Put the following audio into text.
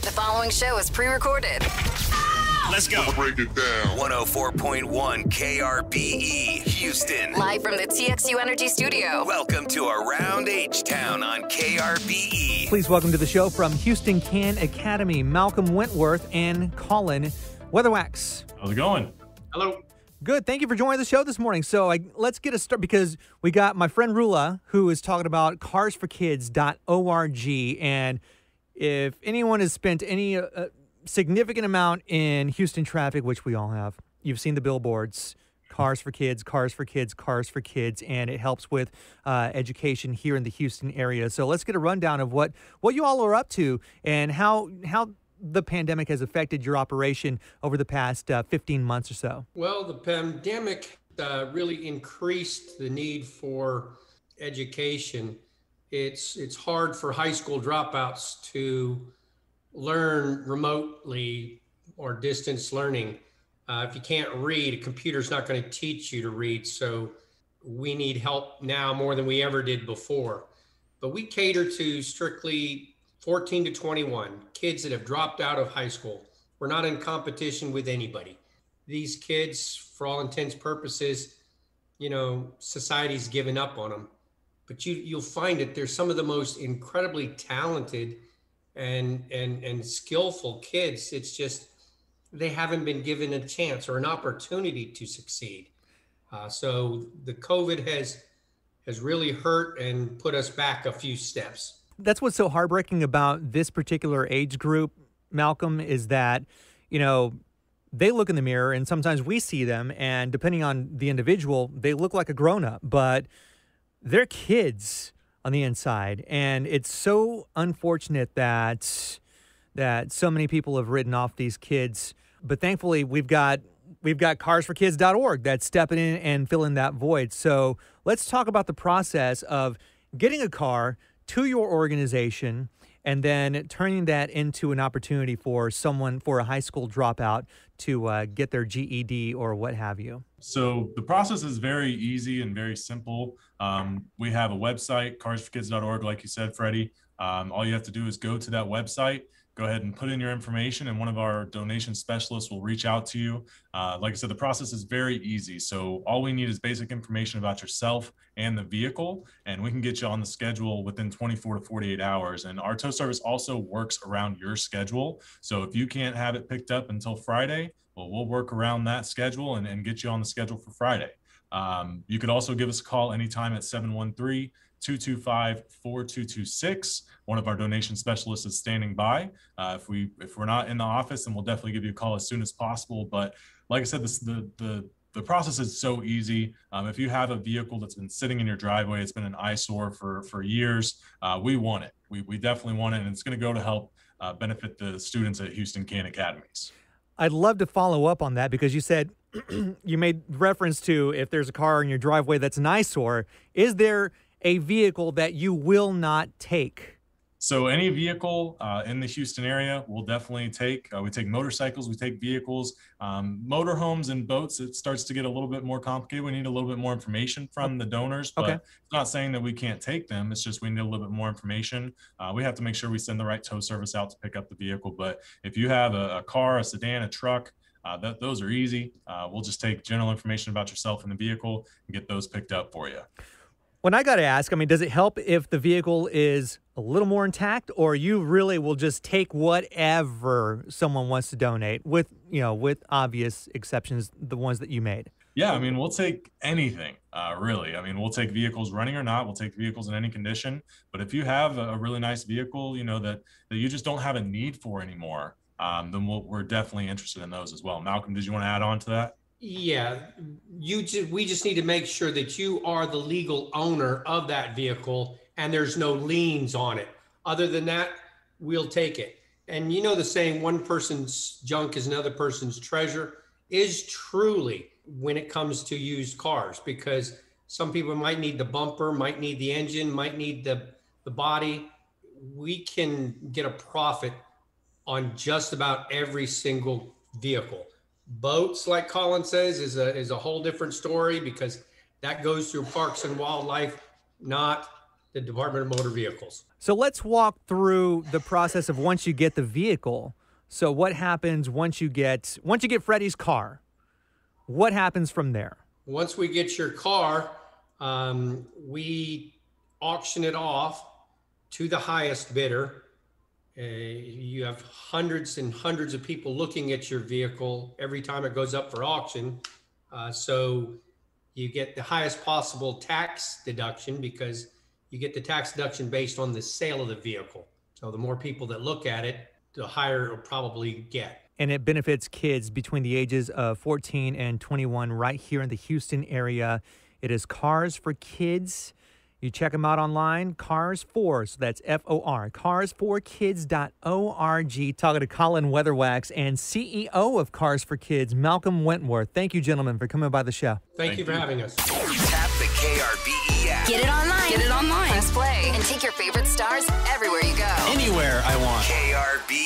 The following show is pre-recorded. Let's go. Break it down. 104.1 KRBE, Houston. Live from the TXU Energy Studio. Welcome to Around H-Town on KRBE. Please welcome to the show from Houston Can Academy, Malcolm Wentworth and Colin Weatherwax. How's it going? Hello. Good. Thank you for joining the show this morning. So let's get a start because we got my friend Rula who is talking about carsforkids.org. And if anyone has spent any significant amount in Houston traffic, which we all have, you've seen the billboards, Cars for Kids, Cars for Kids, Cars for Kids, and it helps with education here in the Houston area. So let's get a rundown of what you all are up to and how the pandemic has affected your operation over the past 15 months or so. Well, the pandemic really increased the need for education. It's hard for high school dropouts to learn remotely or distance learning. If you can't read, a computer's not going to teach you to read. So we need help now more than we ever did before. But we cater to strictly 14 to 21 kids that have dropped out of high school. We're not in competition with anybody. These kids, for all intents and purposes, society's given up on them. But you'll find that there's some of the most incredibly talented and skillful kids. It's just they haven't been given a chance or an opportunity to succeed. So the COVID has really hurt and put us back a few steps. That's what's so heartbreaking about this particular age group, Malcolm, is that, they look in the mirror and sometimes we see them, and depending on the individual, they look like a grown-up, but they're kids on the inside. And it's so unfortunate that so many people have written off these kids. But thankfully, we've got carsforkids.org that's stepping in and filling that void. So let's talk about the process of getting a car to your organization and then turning that into an opportunity for a high school dropout to get their GED or what have you. So the process is very easy and very simple. We have a website, carsforkids.org, like you said, Freddie. All you have to do is go to that website, go ahead and put in your information, and one of our donation specialists will reach out to you. Like I said, the process is very easy. So all we need is basic information about yourself and the vehicle, and we can get you on the schedule within 24 to 48 hours. And our tow service also works around your schedule. So if you can't have it picked up until Friday, well, we'll work around that schedule and get you on the schedule for Friday. You could also give us a call anytime at 713-225-4226. One of our donation specialists is standing by. If we're not in the office, then we'll definitely give you a call as soon as possible. But like I said, the process is so easy. If you have a vehicle that's been sitting in your driveway, it's been an eyesore for years, we want it. We definitely want it, and it's going to go to help benefit the students at Houston Can Academies. I'd love to follow up on that because you said you made reference to if there's a car in your driveway that's an eyesore. Is there a vehicle that you will not take? So any vehicle in the Houston area we'll definitely take. We take motorcycles, we take vehicles, motorhomes and boats. It starts to get a little bit more complicated. We need a little bit more information from the donors, but okay. It's not saying that we can't take them. It's just we need a little bit more information. We have to make sure we send the right tow service out to pick up the vehicle. But if you have a car, a sedan, a truck, those are easy. We'll just take general information about yourself and the vehicle and get those picked up for you. When I got to ask, does it help if the vehicle is a little more intact, or you really will just take whatever someone wants to donate with obvious exceptions, the ones that you made? Yeah, we'll take anything, really. We'll take vehicles running or not. We'll take vehicles in any condition. But if you have a really nice vehicle, that you just don't have a need for anymore, then we're definitely interested in those as well. Malcolm, did you want to add on to that? Yeah, we just need to make sure that you are the legal owner of that vehicle and there's no liens on it. Other than that, we'll take it. And the saying, one person's junk is another person's treasure, is truly when it comes to used cars, because some people might need the bumper, might need the engine, might need the body. We can get a profit on just about every single vehicle. Boats, like Colin says, is a whole different story because that goes through Parks and Wildlife, not the Department of Motor Vehicles. So let's walk through the process of once you get the vehicle. So what happens once you get Freddie's car? What happens from there? Once we get your car, we auction it off to the highest bidder. You have hundreds and hundreds of people looking at your vehicle every time it goes up for auction. So you get the highest possible tax deduction because you get the tax deduction based on the sale of the vehicle. So the more people that look at it, the higher it'll probably get. And it benefits kids between the ages of 14 and 21 right here in the Houston area. It is Cars for Kids. You check them out online, Cars4, so that's F-O-R, cars4kids.org. Talking to Colin Weatherwax and CEO of Cars for Kids, Malcolm Wentworth. Thank you, gentlemen, for coming by the show. Thank you for having us. Tap the KRBE app. Get it online. Get it online. Press play and take your favorite stars everywhere you go. Anywhere I want. KRBE.